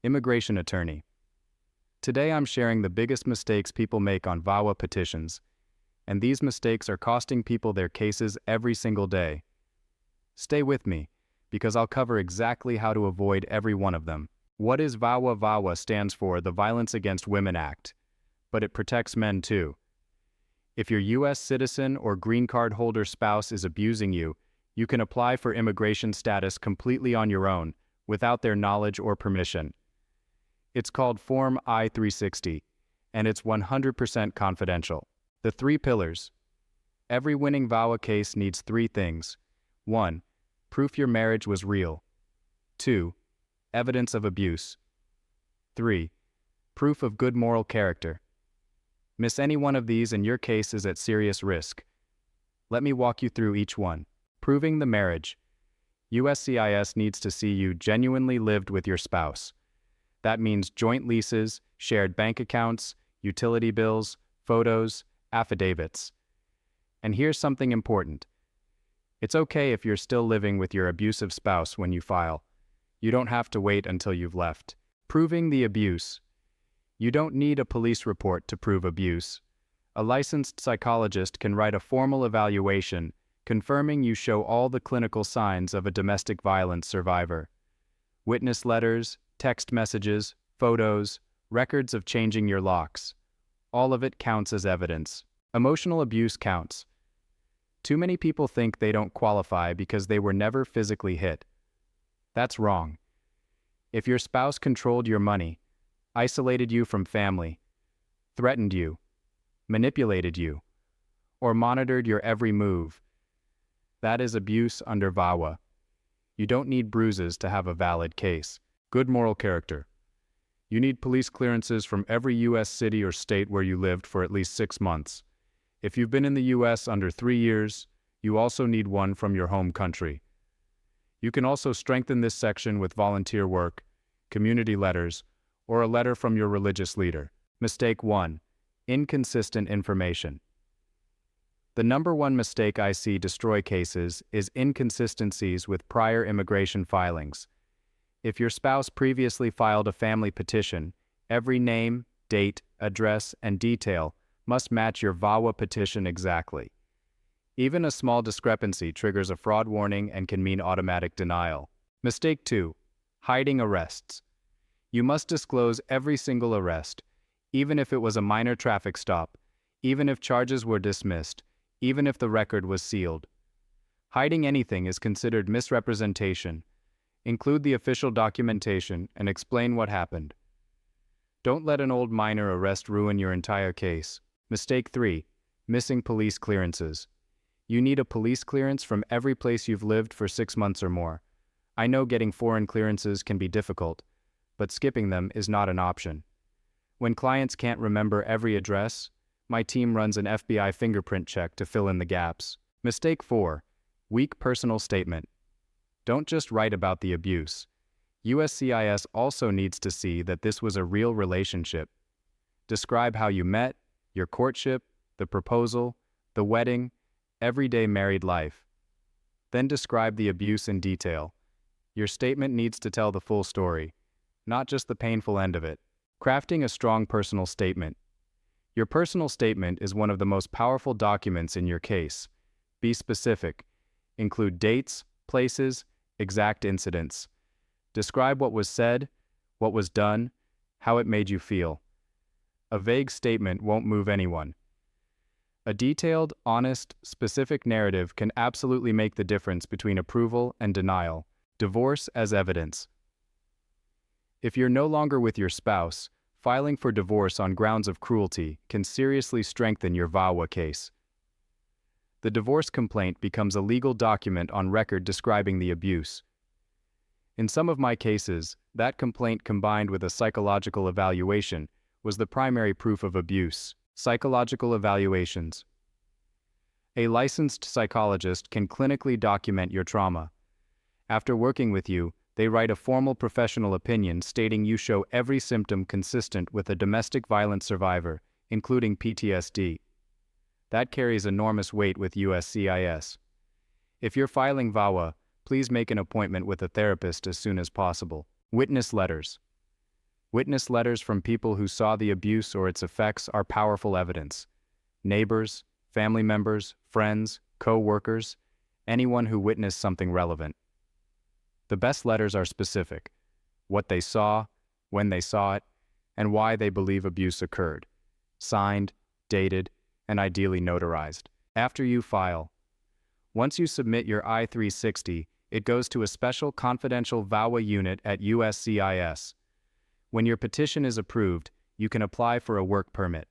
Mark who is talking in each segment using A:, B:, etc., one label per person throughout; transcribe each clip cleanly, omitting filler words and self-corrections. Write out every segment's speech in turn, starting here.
A: Immigration attorney. Today I'm sharing the biggest mistakes people make on VAWA petitions, and these mistakes are costing people their cases every single day. Stay with me, because I'll cover exactly how to avoid every one of them. What is VAWA? VAWA stands for the Violence Against Women Act, but it protects men too. If your U.S. citizen or green card holder spouse is abusing you, you can apply for immigration status completely on your own, without their knowledge or permission. It's called Form I-360, and it's 100% confidential. The 3 pillars. Every winning VAWA case needs 3 things. 1. Proof your marriage was real. 2. Evidence of abuse. 3. Proof of good moral character. Miss any one of these and your case is at serious risk. Let me walk you through each one. Proving the marriage. USCIS needs to see you genuinely lived with your spouse. That means joint leases, shared bank accounts, utility bills, photos, affidavits. And here's something important. It's okay if you're still living with your abusive spouse when you file. You don't have to wait until you've left. Proving the abuse. You don't need a police report to prove abuse. A licensed psychologist can write a formal evaluation confirming you show all the clinical signs of a domestic violence survivor. Witness letters, text messages, photos, records of changing your locks. All of it counts as evidence. Emotional abuse counts. Too many people think they don't qualify because they were never physically hit. That's wrong. If your spouse controlled your money, isolated you from family, threatened you, manipulated you, or monitored your every move, that is abuse under VAWA. You don't need bruises to have a valid case. Good moral character. You need police clearances from every U.S. city or state where you lived for at least 6 months. If you've been in the U.S. under 3 years, you also need one from your home country. You can also strengthen this section with volunteer work, community letters, or a letter from your religious leader. Mistake 1. Inconsistent information. The number one mistake I see destroy cases is inconsistencies with prior immigration filings. If your spouse previously filed a family petition, every name, date, address, and detail must match your VAWA petition exactly. Even a small discrepancy triggers a fraud warning and can mean automatic denial. Mistake 2. Hiding arrests. You must disclose every single arrest, even if it was a minor traffic stop, even if charges were dismissed, even if the record was sealed. Hiding anything is considered misrepresentation. Include the official documentation and explain what happened. Don't let an old minor arrest ruin your entire case. Mistake 3. Missing police clearances. You need a police clearance from every place you've lived for 6 months or more. I know getting foreign clearances can be difficult, but skipping them is not an option. When clients can't remember every address, my team runs an FBI fingerprint check to fill in the gaps. Mistake 4. Weak personal statement. Don't just write about the abuse. USCIS also needs to see that this was a real relationship. Describe how you met, your courtship, the proposal, the wedding, everyday married life. Then describe the abuse in detail. Your statement needs to tell the full story, not just the painful end of it. Crafting a strong personal statement. Your personal statement is one of the most powerful documents in your case. Be specific. Include dates, places, exact incidents. Describe what was said, what was done, how it made you feel. A vague statement won't move anyone. A detailed, honest, specific narrative can absolutely make the difference between approval and denial. Divorce as evidence. If you're no longer with your spouse, filing for divorce on grounds of cruelty can seriously strengthen your VAWA case. The divorce complaint becomes a legal document on record describing the abuse. In some of my cases, that complaint combined with a psychological evaluation was the primary proof of abuse. Psychological evaluations. A licensed psychologist can clinically document your trauma. After working with you, they write a formal professional opinion stating you show every symptom consistent with a domestic violence survivor, including PTSD. That carries enormous weight with USCIS. If you're filing VAWA, please make an appointment with a therapist as soon as possible. Witness letters. Witness letters from people who saw the abuse or its effects are powerful evidence. Neighbors, family members, friends, co-workers, anyone who witnessed something relevant. The best letters are specific: what they saw, when they saw it, and why they believe abuse occurred. Signed, dated, and ideally notarized. After you file. Once you submit your I-360, it goes to a special confidential VAWA unit at USCIS. When your petition is approved, you can apply for a work permit.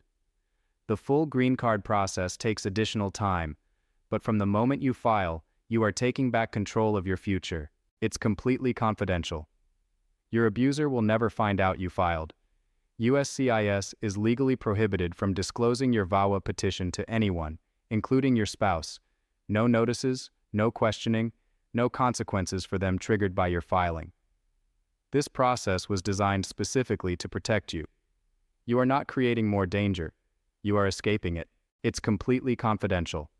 A: The full green card process takes additional time, but from the moment you file, you are taking back control of your future. It's completely confidential. Your abuser will never find out you filed. USCIS is legally prohibited from disclosing your VAWA petition to anyone, including your spouse. No notices, no questioning, no consequences for them triggered by your filing. This process was designed specifically to protect you. You are not creating more danger. You are escaping it. It's completely confidential.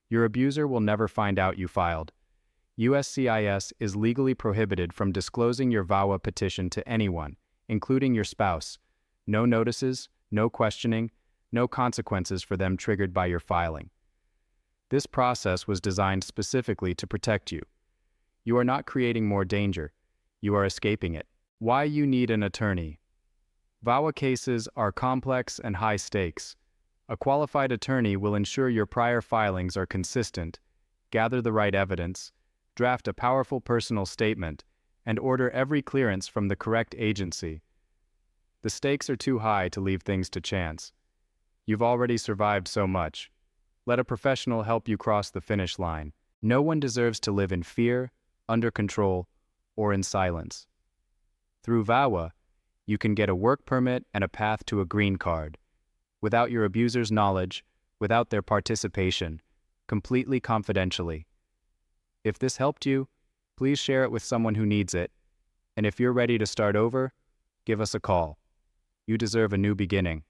A: Your abuser will never find out you filed. USCIS is legally prohibited from disclosing your VAWA petition to anyone, including your spouse. No notices, no questioning, no consequences for them triggered by your filing. This process was designed specifically to protect you. You are not creating more danger. You are escaping it. Why you need an attorney. VAWA cases are complex and high stakes. A qualified attorney will ensure your prior filings are consistent, gather the right evidence, draft a powerful personal statement, and order every clearance from the correct agency. The stakes are too high to leave things to chance. You've already survived so much. Let a professional help you cross the finish line. No one deserves to live in fear, under control, or in silence. Through VAWA, you can get a work permit and a path to a green card, without your abuser's knowledge, without their participation, completely confidentially. If this helped you, please share it with someone who needs it, and if you're ready to start over, give us a call. You deserve a new beginning.